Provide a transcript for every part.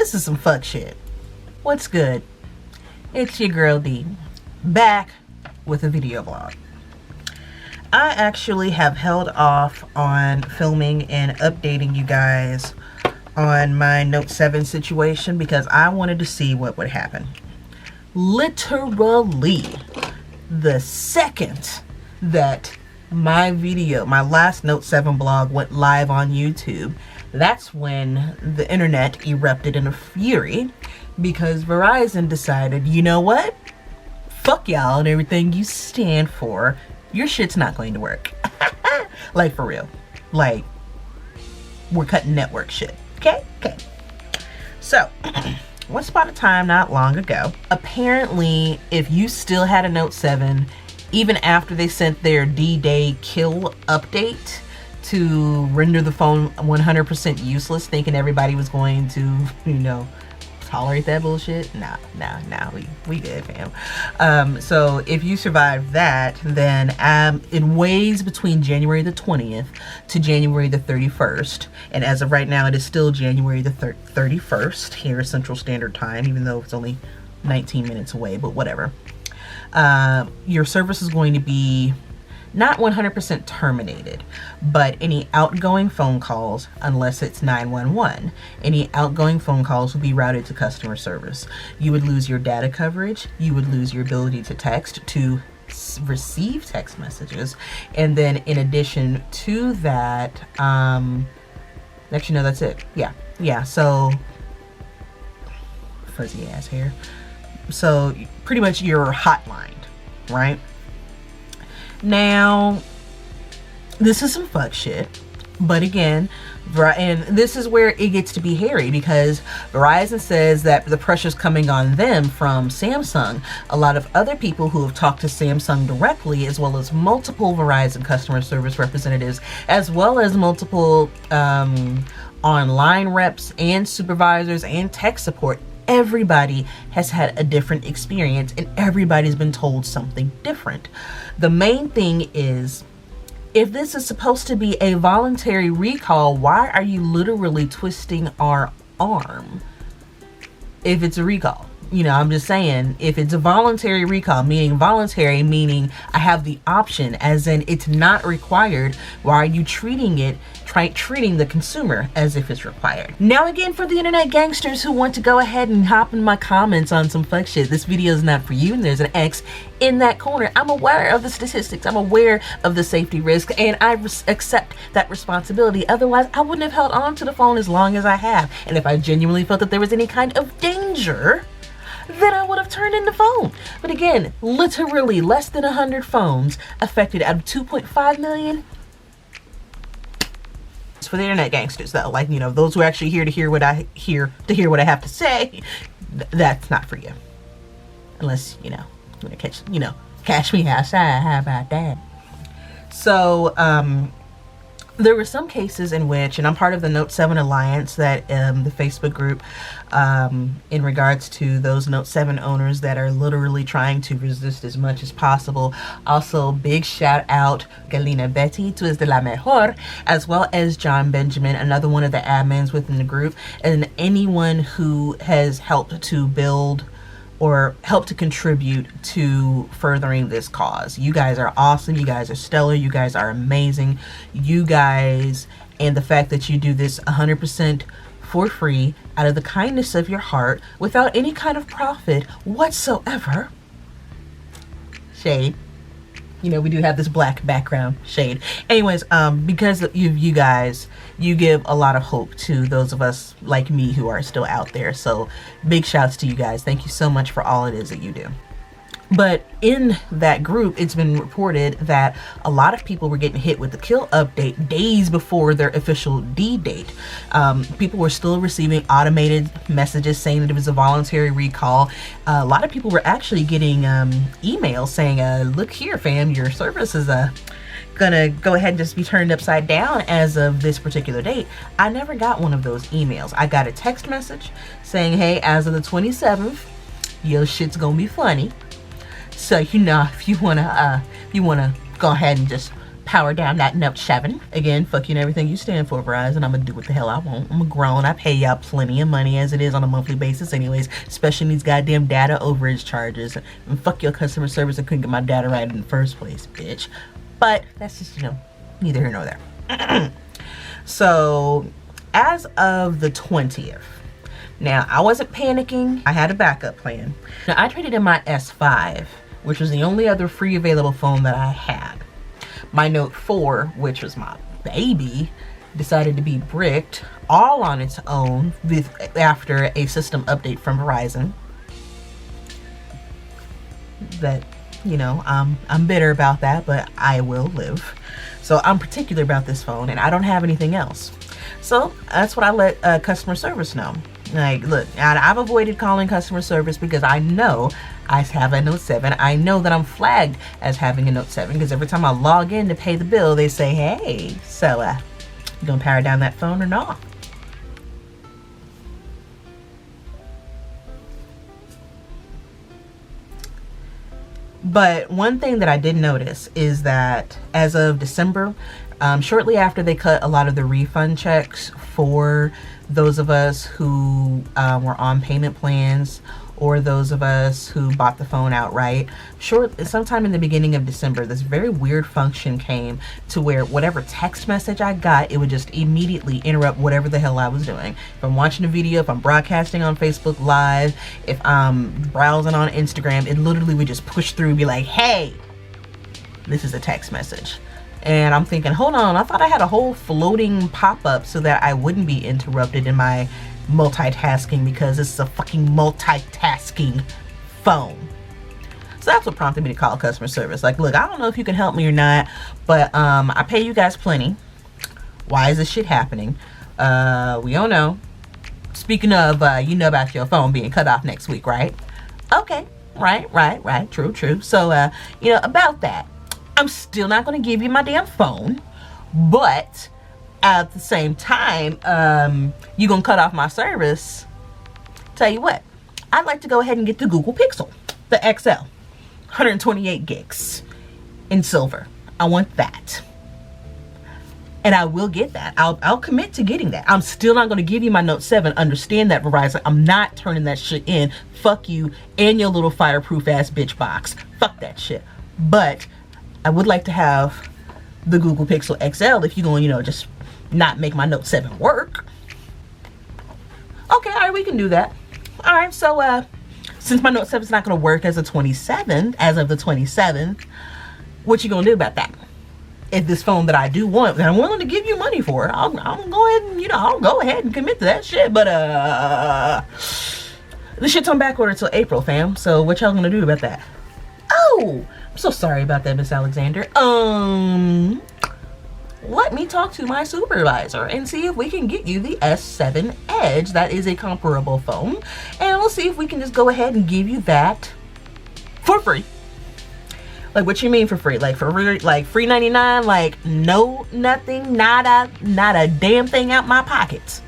This is some fuck shit. What's good? It's your girl D, back with a video blog. I actually have held off on filming and updating you guys on my Note 7 situation because I wanted to see what would happen. Literally, the second that my last Note 7 blog went live on YouTube, that's when the internet erupted in a fury because Verizon decided, you know what? Fuck y'all and everything you stand for. Your shit's not going to work. Like, for real. Like, we're cutting network shit. Okay? So, once upon a time, not long ago, apparently, if you still had a Note 7, even after they sent their D-Day kill update to render the phone 100% useless, thinking everybody was going to, tolerate that bullshit. Nah, we good, fam. So if you survive that, then it weighs between January the 20th to January the 31st. And as of right now, it is still January the 31st here Central Standard Time, even though it's only 19 minutes away, but whatever. Your service is going to be not 100% terminated, but any outgoing phone calls, unless it's 911, any outgoing phone calls will be routed to customer service. You would lose your data coverage, you would lose your ability to text, to receive text messages, and then in addition to that, actually no, that's it. Yeah, so, fuzzy ass hair. So, pretty much you're hotlined, right? Now, this is some fuck shit, but again, and this is where it gets to be hairy because Verizon says that the pressure's coming on them from Samsung. A lot of other people who have talked to Samsung directly, as well as multiple Verizon customer service representatives, as well as multiple online reps and supervisors and tech support, everybody has had a different experience and everybody's been told something different. The main thing is, if this is supposed to be a voluntary recall, why are you literally twisting our arm if it's a recall? I'm just saying, if it's a voluntary recall, meaning voluntary, meaning I have the option, as in it's not required, why are you treating the consumer as if it's required? Now again, for the internet gangsters who want to go ahead and hop in my comments on some fuck shit, this video is not for you, and there's an X in that corner. I'm aware of the statistics, I'm aware of the safety risk, and I accept that responsibility. Otherwise, I wouldn't have held on to the phone as long as I have. And if I genuinely felt that there was any kind of danger, then I would have turned in the phone. But again, literally less than 100 phones affected out of 2.5 million. It's for the internet gangsters though, like, those who are actually here to hear what I have to say. That's not for you. Unless, you want to catch me outside. How about that? So, there were some cases in which, and I'm part of the Note 7 Alliance, that the Facebook group, in regards to those Note 7 owners that are literally trying to resist as much as possible. Also, big shout out Galina Betty, tu es de la mejor, as well as John Benjamin, another one of the admins within the group, and anyone who has helped to build or help to contribute to furthering this cause. You guys are awesome. You guys are stellar. You guys are amazing. You guys, and the fact that you do this 100% for free out of the kindness of your heart without any kind of profit whatsoever. Shade. We do have this black background shade. Anyways, because of you guys, you give a lot of hope to those of us like me who are still out there. So big shouts to you guys. Thank you so much for all it is that you do. But in that group, it's been reported that a lot of people were getting hit with the kill update days before their official D date. People were still receiving automated messages saying that it was a voluntary recall. A lot of people were actually getting emails saying, look here, fam, your service is gonna go ahead and just be turned upside down as of this particular date. I never got one of those emails. I got a text message saying, hey, as of the 27th, your shit's gonna be funny. So, if you wanna go ahead and just power down that Note 7. Again, fuck you and everything you stand for, Verizon. I'm gonna do what the hell I want. I'm a grown. I pay y'all plenty of money as it is on a monthly basis anyways, especially these goddamn data overage charges. And fuck your customer service, I couldn't get my data right in the first place, bitch. But that's just, you know, neither here nor there. So, as of the 20th, now I wasn't panicking. I had a backup plan. Now, I traded in my S5, which was the only other free available phone that I had. My Note 4, which was my baby, decided to be bricked all on its own after a system update from Verizon. That, you know, I'm bitter about that, but I will live. So I'm particular about this phone, and I don't have anything else. So that's what I let customer service know. Like, look, I've avoided calling customer service because I know I have a Note 7. I know that I'm flagged as having a Note 7 because every time I log in to pay the bill, they say, hey, so you gonna power down that phone or not? But one thing that I did notice is that as of December, shortly after they cut a lot of the refund checks for those of us who were on payment plans or those of us who bought the phone outright, sometime in the beginning of December, this very weird function came to where whatever text message I got, it would just immediately interrupt whatever the hell I was doing. If I'm watching a video, if I'm broadcasting on Facebook Live, if I'm browsing on Instagram, it literally would just push through and be like, hey, this is a text message. And I'm thinking, hold on, I thought I had a whole floating pop-up so that I wouldn't be interrupted in my multitasking because this is a fucking multitasking phone. So that's what prompted me to call customer service. Like, look, I don't know if you can help me or not, but I pay you guys plenty. Why is this shit happening? We don't know. Speaking of, you know about your phone being cut off next week, right? Okay, right, true. So, you know, about that, I'm still not going to give you my damn phone, but at the same time, you gonna cut off my service. Tell you what, I'd like to go ahead and get the Google Pixel, the XL, 128 gigs in silver. I want that, and I will get that. I'll commit to getting that. I'm still not gonna give you my Note 7. Understand that, Verizon. I'm not turning that shit in. Fuck you and your little fireproof ass bitch box. Fuck that shit. But I would like to have the Google Pixel XL if you're going, you know, just not make my Note 7 work. Okay, all right, we can do that. All right, so since my Note 7 is not going to work as of the 27th, what you going to do about that? If this phone that I do want, and I'm willing to give you money for it, I'll go ahead and, you know, I'll go ahead and commit to that shit, but this shit's on back order till April, fam. So what y'all going to do about that? Oh, I'm so sorry about that, Miss Alexander. Let me talk to my supervisor and see if we can get you the S7edge. That is a comparable phone, and we'll see if we can just go ahead and give you that for free. Like, what you mean for free? Like, for free, like free 99? Like, no, nothing, not a damn thing out my pockets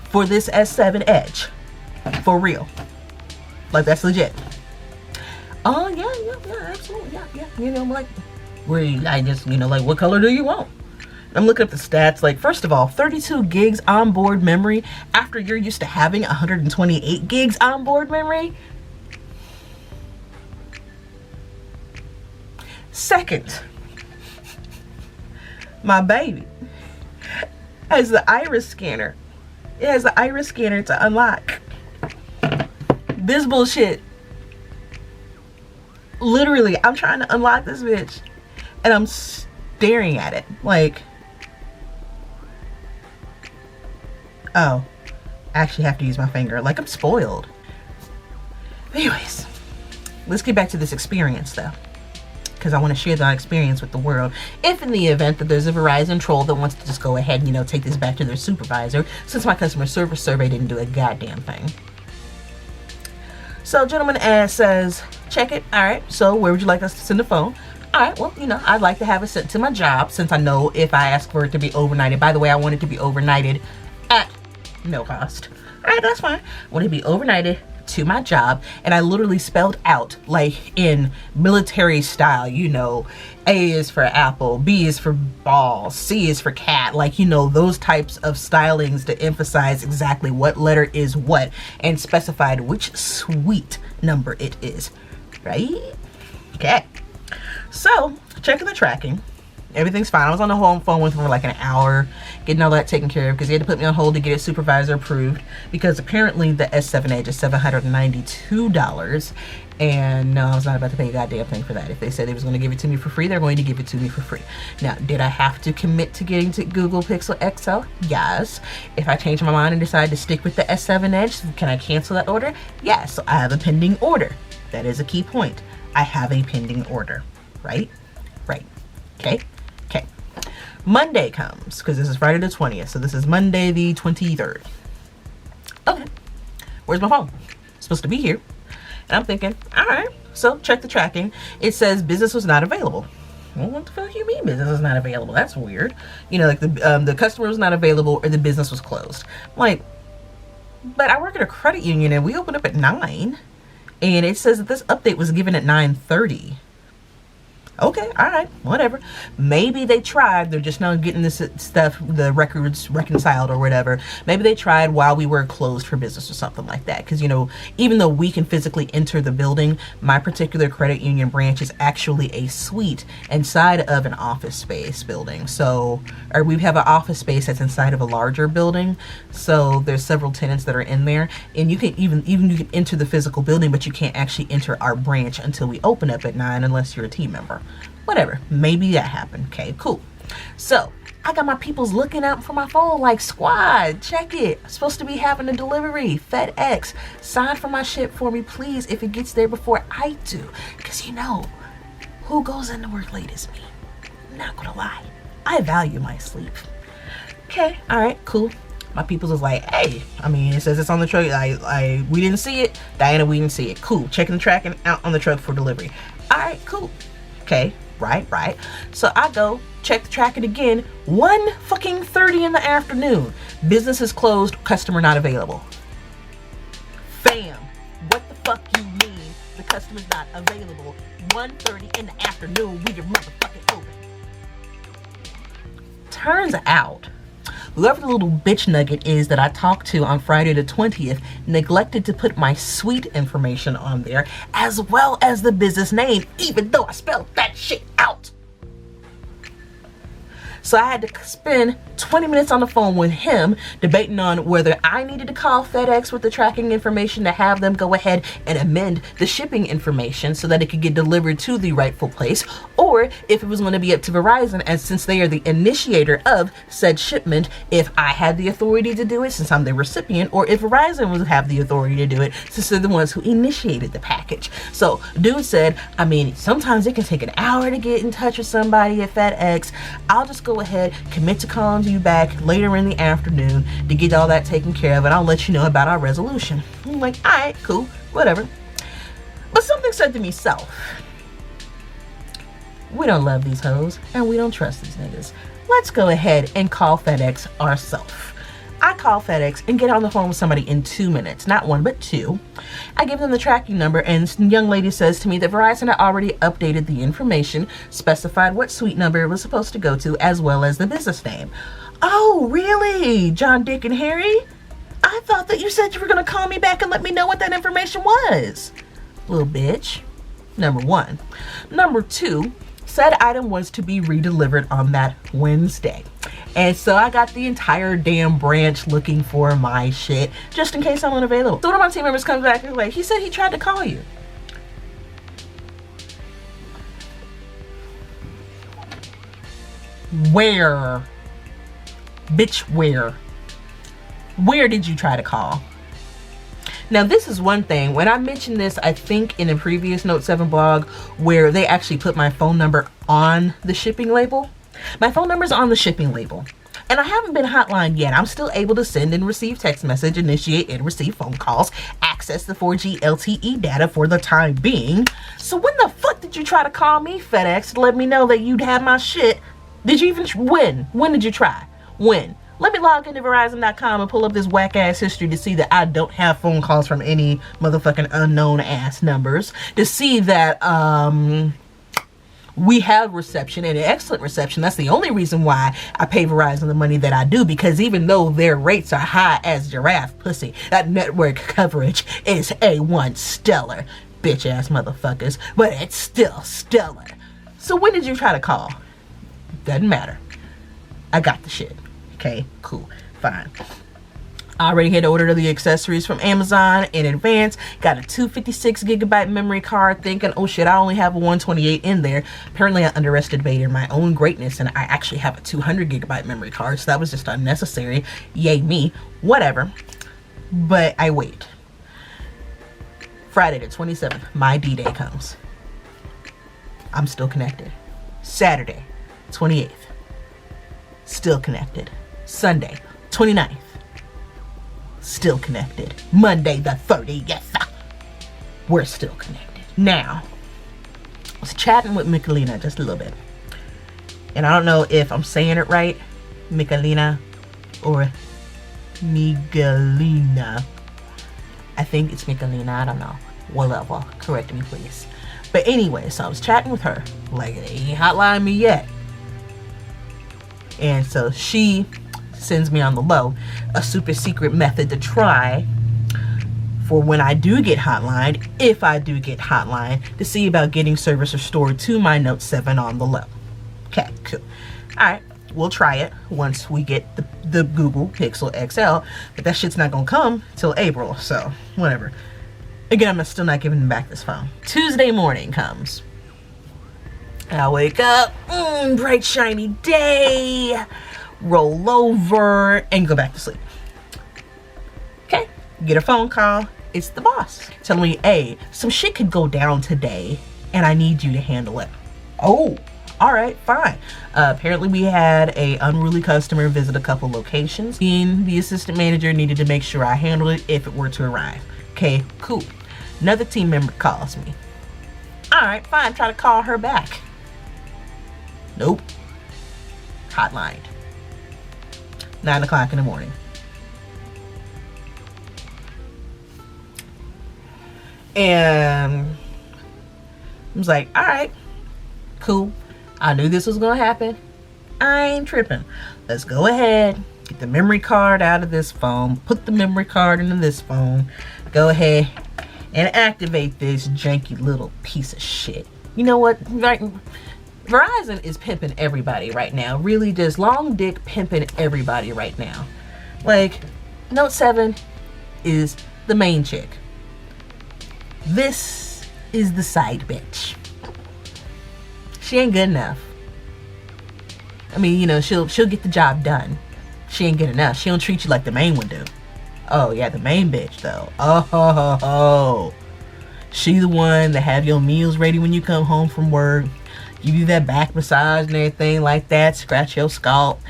for this S7edge, for real. Like, that's legit. Oh yeah, absolutely, yeah. You know, like, I just, you know, like, what color do you want? I'm looking up the stats. Like, first of all, 32 gigs onboard memory after you're used to having 128 gigs onboard memory. Second, my baby has the iris scanner. It has the iris scanner to unlock. This bullshit. Literally, I'm trying to unlock this bitch and I'm staring at it like, oh, I actually have to use my finger. Like, I'm spoiled. Anyways, let's get back to this experience though, because I want to share that experience with the world. If in the event that there's a Verizon troll that wants to just go ahead and, you know, take this back to their supervisor, since my customer service survey didn't do a goddamn thing. So gentleman says, check it. All right, so where would you like us to send the phone? All right, well, you know, I'd like to have it sent to my job, since I know if I ask for it to be overnighted. By the way, I want it to be overnighted at no cost. All right, that's fine. I want it to be overnighted to my job, and I literally spelled out, like in military style, you know, A is for apple, B is for ball, C is for cat, like, you know, those types of stylings to emphasize exactly what letter is what, and specified which suite number it is, right? Okay, so checking the tracking. Everything's fine. I was on the phone with him for like an hour, getting all that taken care of, because he had to put me on hold to get it supervisor approved, because apparently the S7edge is $792, and no, I was not about to pay a goddamn thing for that. If they said they was going to give it to me for free, they're going to give it to me for free. Now, did I have to commit to getting to Google Pixel XL? Yes. If I change my mind and decide to stick with the S7edge, can I cancel that order? Yes. So I have a pending order. That is a key point. I have a pending order, right? Right. Okay. Okay. Monday comes, because this is Friday the 20th, so this is Monday the 23rd. Okay. Where's my phone? It's supposed to be here. And I'm thinking, all right, so check the tracking. It says business was not available. Well, what the fuck you mean business is not available? That's weird. You know, like the customer was not available or the business was closed. I'm like, but I work at a credit union and we open up at 9. And it says that this update was given at 9:30. Okay, all right, whatever. Maybe they tried. They're just now getting this stuff, the records reconciled or whatever. Maybe they tried while we were closed for business or something like that. Because, you know, even though we can physically enter the building, my particular credit union branch is actually a suite inside of an office space building. So, or we have an office space that's inside of a larger building. So there's several tenants that are in there. And you can even you can enter the physical building, but you can't actually enter our branch until we open up at 9 unless you're a team member. Whatever, maybe that happened. Okay, cool. So I got my peoples looking out for my phone like, squad, check it. I'm supposed to be having a delivery. FedEx, sign for my shit for me, please, if it gets there before I do. Because, you know, who goes into work late is me. I'm not gonna lie. I value my sleep. Okay, all right, cool. My peoples was like, hey, I mean, it says it's on the truck. We didn't see it. Diana, we didn't see it. Cool. Checking the tracking out on the truck for delivery. All right, cool. Okay, right. So I go check the tracking again. 1:30 in the afternoon. Business is closed. Customer not available. Fam, what the fuck you mean the customer's not available? 1:30 in the afternoon. We your motherfucking open. Turns out, whoever the little bitch nugget is that I talked to on Friday the 20th neglected to put my suite information on there, as well as the business name, even though I spelled that shit out. So I had to spend 20 minutes on the phone with him debating on whether I needed to call FedEx with the tracking information to have them go ahead and amend the shipping information so that it could get delivered to the rightful place, or if it was going to be up to Verizon, as since they are the initiator of said shipment, if I had the authority to do it since I'm the recipient, or if Verizon would have the authority to do it since they're the ones who initiated the package. So dude said, I mean, sometimes it can take an hour to get in touch with somebody at FedEx. I'll just go ahead, commit to calling you back later in the afternoon to get all that taken care of, and I'll let you know about our resolution. I'm like, all right, cool, whatever. But something said to me, self, we don't love these hoes and we don't trust these niggas. Let's go ahead and call FedEx ourselves. I call FedEx and get on the phone with somebody in 2 minutes, not 1 but 2. I give them the tracking number, and this young lady says to me that Verizon had already updated the information, specified what suite number it was supposed to go to, as well as the business name. Oh, really? John, Dick, and Harry? I thought that you said you were going to call me back and let me know what that information was. Little bitch. Number 1. Number 2, said item was to be redelivered on that Wednesday. And so I got the entire damn branch looking for my shit, just in case I'm unavailable. So one of my team members comes back and is like, he said he tried to call you. Where? Bitch, where? Where did you try to call? Now, this is one thing. When I mentioned this, I think in a previous Note 7 blog, where they actually put my phone number on the shipping label. My phone number is on the shipping label. And I haven't been hotlined yet. I'm still able to send and receive text message, initiate and receive phone calls, access the 4G LTE data for the time being. So when the fuck did you try to call me, FedEx, to let me know that you'd have my shit? Did you even, when? When did you try? When? Let me log into verizon.com and pull up this whack ass history to see that I don't have phone calls from any motherfucking unknown ass numbers. To see that we have reception, and excellent reception. That's the only reason why I pay Verizon the money that I do, because even though their rates are high as giraffe pussy, that network coverage is A1 stellar. Bitch ass motherfuckers, but it's still stellar. So when did you try to call? Doesn't matter. I got the shit. Okay, cool, fine. I already had ordered the accessories from Amazon in advance. Got a 256 gigabyte memory card, thinking, oh shit, I only have a 128 in there. Apparently I underestimated my own greatness, and I actually have a 200 gigabyte memory card, so that was just unnecessary. Yay me, whatever. But I wait. Friday the 27th, my D-Day comes. I'm still connected. Saturday, 28th, still connected. Sunday, 29th, still connected. Monday the 30th, we're still connected. Now, I was chatting with Michelina just a little bit, and I don't know if I'm saying it right, Michelina or Miguelina. I think it's Michelina, I don't know. Whatever, correct me please. But anyway, so I was chatting with her, like, they ain't hotlining me yet. And so she sends me on the low a super secret method to try for when I do get hotlined, if I do get hotlined, to see about getting service restored to my Note 7 on the low. Okay, cool. Alright, we'll try it once we get the Google Pixel XL, but that shit's not gonna come till April, so whatever. Again, I'm still not giving them back this phone. Tuesday morning comes. I wake up, bright shiny day, roll over, and go back to sleep. Okay, get a phone call. It's the boss telling me, hey, some shit could go down today, and I need you to handle it. Oh, all right, fine. Apparently we had a unruly customer visit a couple locations. Being the assistant manager, needed to make sure I handled it if it were to arrive. Okay, cool. Another team member calls me. All right, fine, try to call her back. Nope. Hotlined. 9 o'clock in the morning. And I was like, all right, cool. I knew this was gonna happen. I ain't tripping. Let's go ahead, get the memory card out of this phone, put the memory card into this phone, go ahead and activate this janky little piece of shit. You know what? Like, Verizon is pimping everybody right now. Really just long dick pimping everybody right now. Like, Note 7 is the main chick. This is the side bitch. She ain't good enough. I mean, you know, she'll get the job done. She ain't good enough. She don't treat you like the main one do. Oh yeah, the main bitch though. Oh, she the one that have your meals ready when you come home from work, give you that back massage and everything like that, scratch your scalp,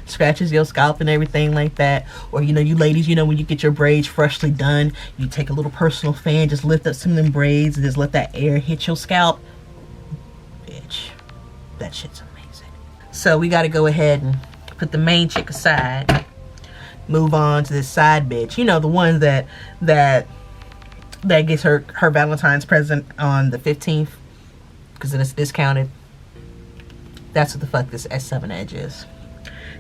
scratches your scalp and everything like that. Or, you know, you ladies, you know, when you get your braids freshly done, you take a little personal fan, just lift up some of them braids and just let that air hit your scalp. Bitch, that shit's amazing. So we got to go ahead and put the main chick aside, move on to this side bitch. You know, the one that gets her Valentine's present on the 15th because then it's discounted. That's what the fuck this S7edge is.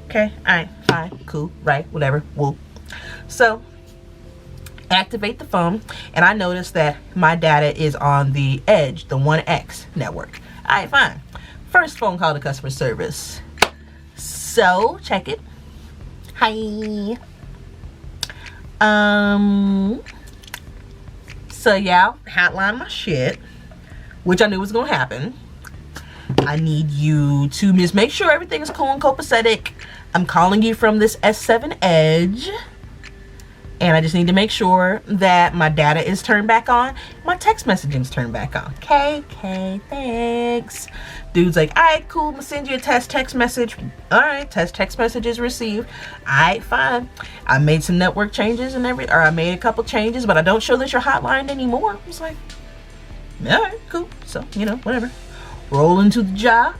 Okay, alright, fine, cool, right, whatever, whoop. So, activate the phone, and I noticed that my data is on the Edge, the 1X network. Alright, fine. First phone call to customer service. So, check it. Hi. So yeah, hotline my shit, which I knew was gonna happen. I need you to just make sure everything is cool and copacetic. I'm calling you from this S7edge, and I just need to make sure that my data is turned back on, my text messaging is turned back on. Okay, thanks. Dude's like, all right, cool, I'm gonna send you a text message. All right, text message is received. All right, fine. I made some network changes and I made a couple changes, but I don't show that you're hotlined anymore. I was like, all right, cool. So, you know, whatever. Roll into the job.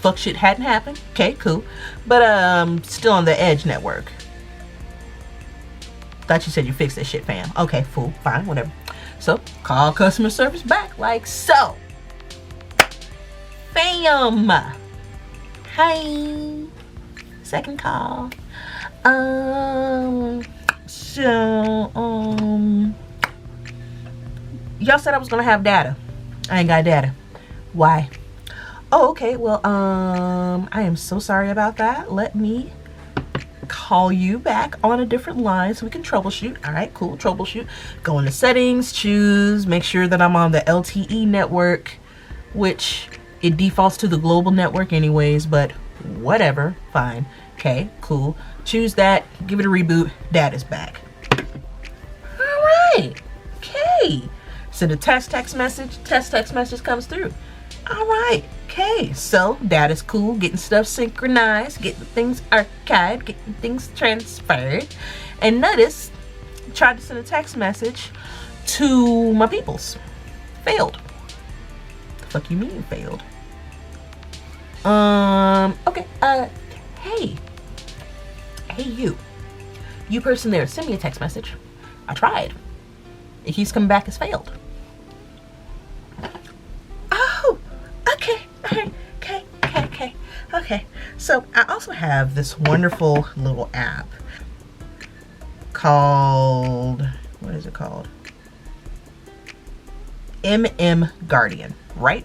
fuck shit hadn't happened. Okay, cool. But still on the Edge network. Thought you said you fixed that shit, fam. Okay, fool, fine, whatever. So call customer service back like so. Fam. Hi. Second call. Y'all said I was gonna have data. I ain't got data. Why? Oh, okay. Well, I am so sorry about that. Let me call you back on a different line so we can troubleshoot. All right, cool. Troubleshoot. Go into settings, choose, make sure that I'm on the LTE network, which it defaults to the global network anyways, but whatever. Fine. Okay, cool. Choose that. Give it a reboot. Data's back. All right. Okay. Send a text message. Text message comes through. All right. Okay. So data's cool. Getting stuff synchronized. Getting things archived. Getting things transferred. And notice, tried to send a text message to my peoples. Failed. The fuck you mean failed? Okay. Hey. Hey, you person there, send me a text message. I tried. It keeps coming back as failed. Oh, okay. Okay. So I also have this wonderful little app called, what is it called? Guardian, right?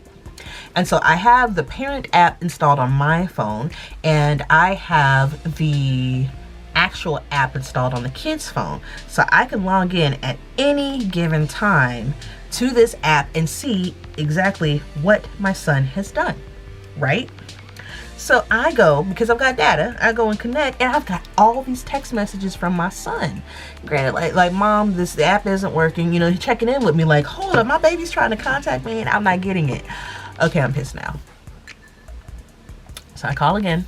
And so I have the parent app installed on my phone, and I have the actual app installed on the kid's phone. So I can log in at any given time to this app and see exactly what my son has done, right? So I go, because I've got data, I go and connect, and I've got all these text messages from my son. Granted, like Mom, the app isn't working. You know, he's checking in with me like, hold up, my baby's trying to contact me and I'm not getting it. Okay, I'm pissed now. So I call again.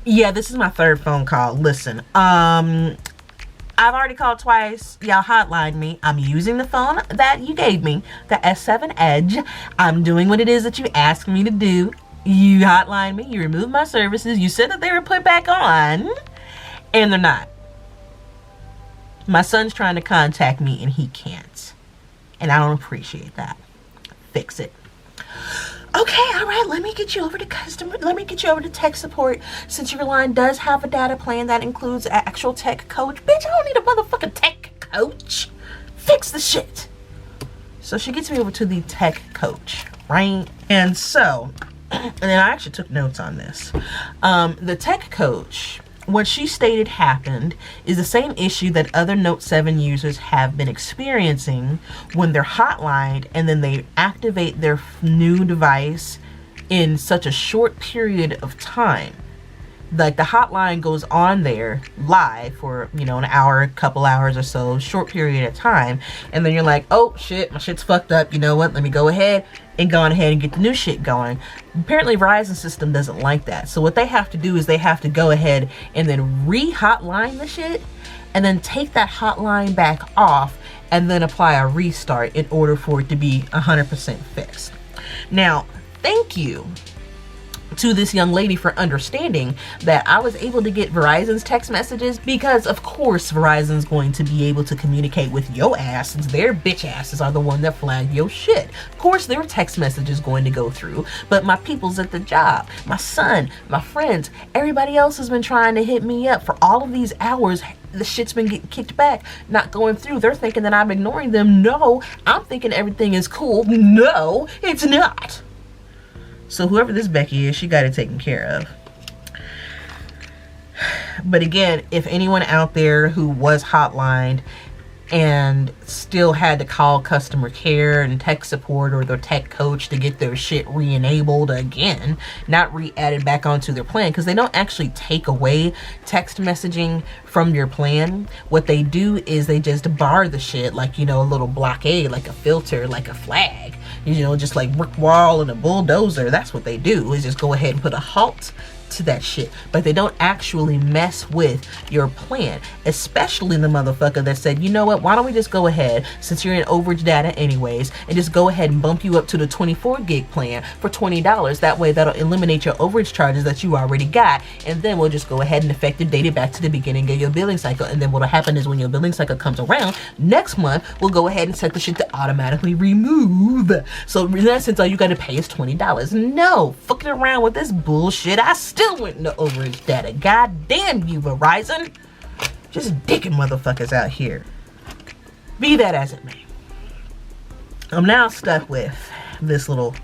Yeah, this is my third phone call. Listen, I've already called twice. Y'all hotlined me. I'm using the phone that you gave me, the s7edge. I'm doing what it is that you asked me to do. You hotlined me. You removed my services. You said that they were put back on, and they're not. My son's trying to contact me, and he can't. And I don't appreciate that. Fix it. Okay, all right, let me get you over to tech support. Since your line does have a data plan that includes an actual tech coach. Bitch, I don't need a motherfucking tech coach. Fix the shit. So she gets me over to the tech coach, right? And so, and then I actually took notes on this. The tech coach, what she stated happened is the same issue that other Note 7 users have been experiencing when they're hotlined and then they activate their new device in such a short period of time. Like the hotline goes on there live for, you know, an hour, a couple hours or so, short period of time. And then you're like, oh shit, my shit's fucked up. You know what? Let me go ahead and get the new shit going. Apparently Verizon system doesn't like that. So what they have to do is they have to go ahead and then re-hotline the shit and then take that hotline back off and then apply a restart in order for it to be 100% fixed. Now, thank you to this young lady for understanding that I was able to get Verizon's text messages, because of course Verizon's going to be able to communicate with your ass, since their bitch asses are the one that flagged your shit. Of course their text message is going to go through, but my people's at the job, my son, my friends, everybody else has been trying to hit me up for all of these hours. The shit's been getting kicked back, not going through. They're thinking that I'm ignoring them. No, I'm thinking everything is cool. No, it's not. So whoever this Becky is, she got it taken care of. But again, if anyone out there who was hotlined and still had to call customer care and tech support or their tech coach to get their shit re-enabled again, not re-added back onto their plan, because they don't actually take away text messaging from your plan. What they do is they just bar the shit, like, you know, a little blockade, like a filter, like a flag, you know, just like brick wall and a bulldozer. That's what they do, is just go ahead and put a halt to that shit, but they don't actually mess with your plan. Especially the motherfucker that said, you know what, why don't we just go ahead, since you're in overage data anyways, and just go ahead and bump you up to the 24 gig plan for $20. That way that'll eliminate your overage charges that you already got, and then we'll just go ahead and effective date it back to the beginning of your billing cycle. And then what'll happen is when your billing cycle comes around next month, we'll go ahead and set the shit to automatically remove. So in essence, all you gotta pay is $20. No, fucking around with this bullshit. I still went into overage data. God damn you, Verizon. Just dicking motherfuckers out here. Be that as it may, I'm now stuck with this little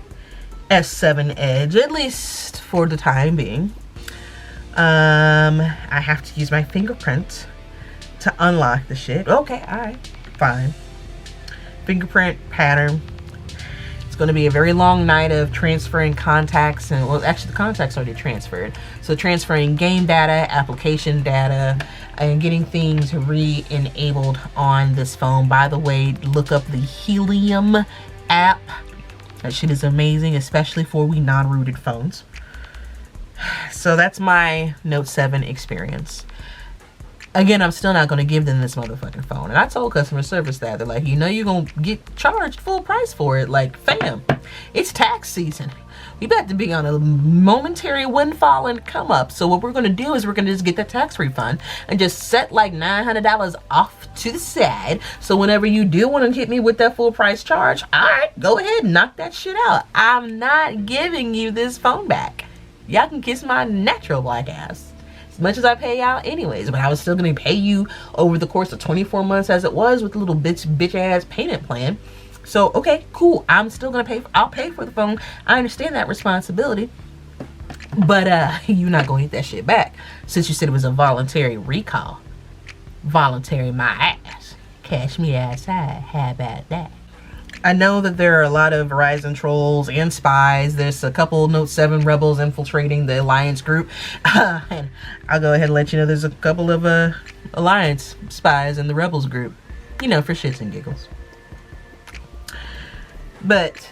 S7edge, at least for the time being. I have to use my fingerprint to unlock the shit. Okay, alright, fine. Fingerprint pattern. It's going to be a very long night of transferring contacts, and well, actually the contacts already transferred. So transferring game data, application data, and getting things re-enabled on this phone. By the way, look up the Helium app. That shit is amazing, especially for we non-rooted phones. So that's my Note 7 experience. Again, I'm still not going to give them this motherfucking phone. And I told customer service that. They're like, you know you're going to get charged full price for it. Like, fam, it's tax season. We about to be on a momentary windfall and come up. So what we're going to do is we're going to just get the tax refund and just set like $900 off to the side. So whenever you do want to hit me with that full price charge, all right, go ahead and knock that shit out. I'm not giving you this phone back. Y'all can kiss my natural black ass. As much as I pay out anyways, but I was still going to pay you over the course of 24 months as it was with the little bitch ass payment plan. So, okay, cool. I'm still going to pay. I'll pay for the phone. I understand that responsibility. But you're not going to get that shit back since you said it was a voluntary recall. Voluntary my ass. Cash me outside. How about that? I know that there are a lot of Verizon trolls and spies. There's a couple Note 7 rebels infiltrating the Alliance group. And I'll go ahead and let you know there's a couple of Alliance spies in the rebels group. You know, for shits and giggles. But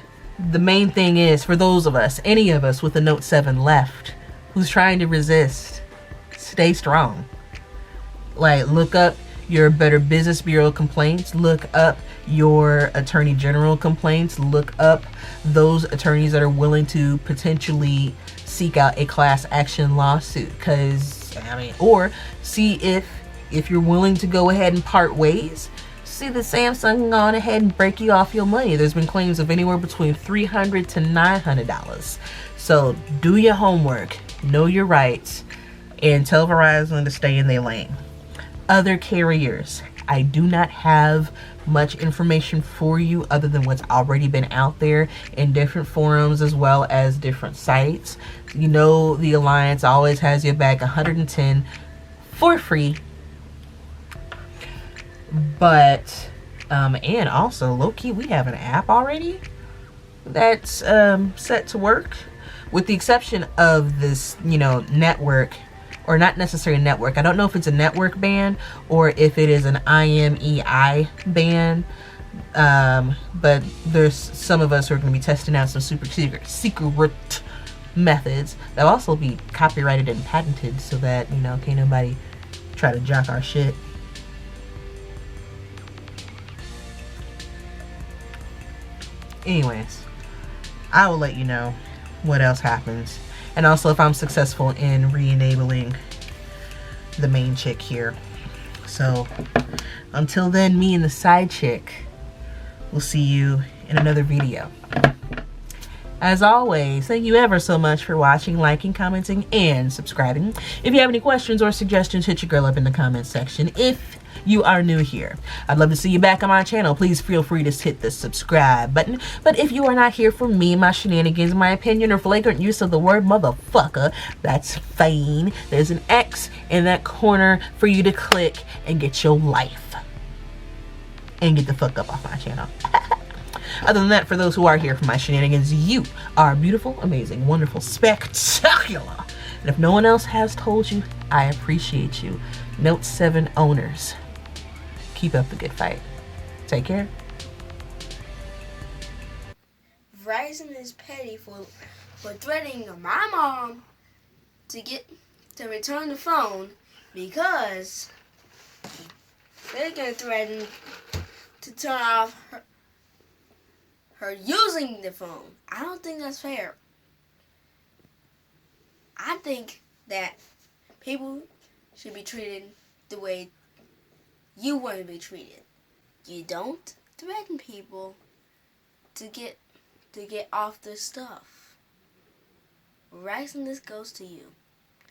the main thing is, for those of us, any of us with a Note 7 left, who's trying to resist, stay strong. Like, look up your Better Business Bureau complaints, look up your Attorney General complaints, look up those attorneys that are willing to potentially seek out a class action lawsuit. Because, I mean, or see if you're willing to go ahead and part ways, see the Samsung can go on ahead and break you off your money. There's been claims of anywhere between $300 to $900. So do your homework, know your rights, and tell Verizon to stay in their lane. Other carriers, I do not have much information for you other than what's already been out there in different forums as well as different sites. You know, the Alliance always has your back, 110 for free. But and also low-key, we have an app already that's set to work, with the exception of this, you know, network, or not necessarily network. I don't know if it's a network ban or if it is an IMEI ban. But there's some of us who are going to be testing out some super secret methods that will also be copyrighted and patented, so that, you know, can't nobody try to jock our shit. Anyways, I will let you know what else happens. And also if I'm successful in re-enabling the main chick here. So until then, me and the side chick will see you in another video. As always, thank you ever so much for watching, liking, commenting, and subscribing. If you have any questions or suggestions, hit your girl up in the comments section. If you are new here, I'd love to see you back on my channel. Please feel free to hit the subscribe button. But if you are not here for me, my shenanigans, my opinion, or flagrant use of the word motherfucker, that's fine. There's an X in that corner for you to click and get your life. And get the fuck up off my channel. Other than that, for those who are here for my shenanigans, you are beautiful, amazing, wonderful, spectacular. And if no one else has told you, I appreciate you. Note 7 owners, keep up the good fight. Take care. Verizon is petty for threatening my mom to return the phone because they're gonna threaten to turn off her using the phone. I don't think that's fair. I think that people should be treated the way you want to be treated. You don't threaten people to get off their stuff. Verizon, this goes to you.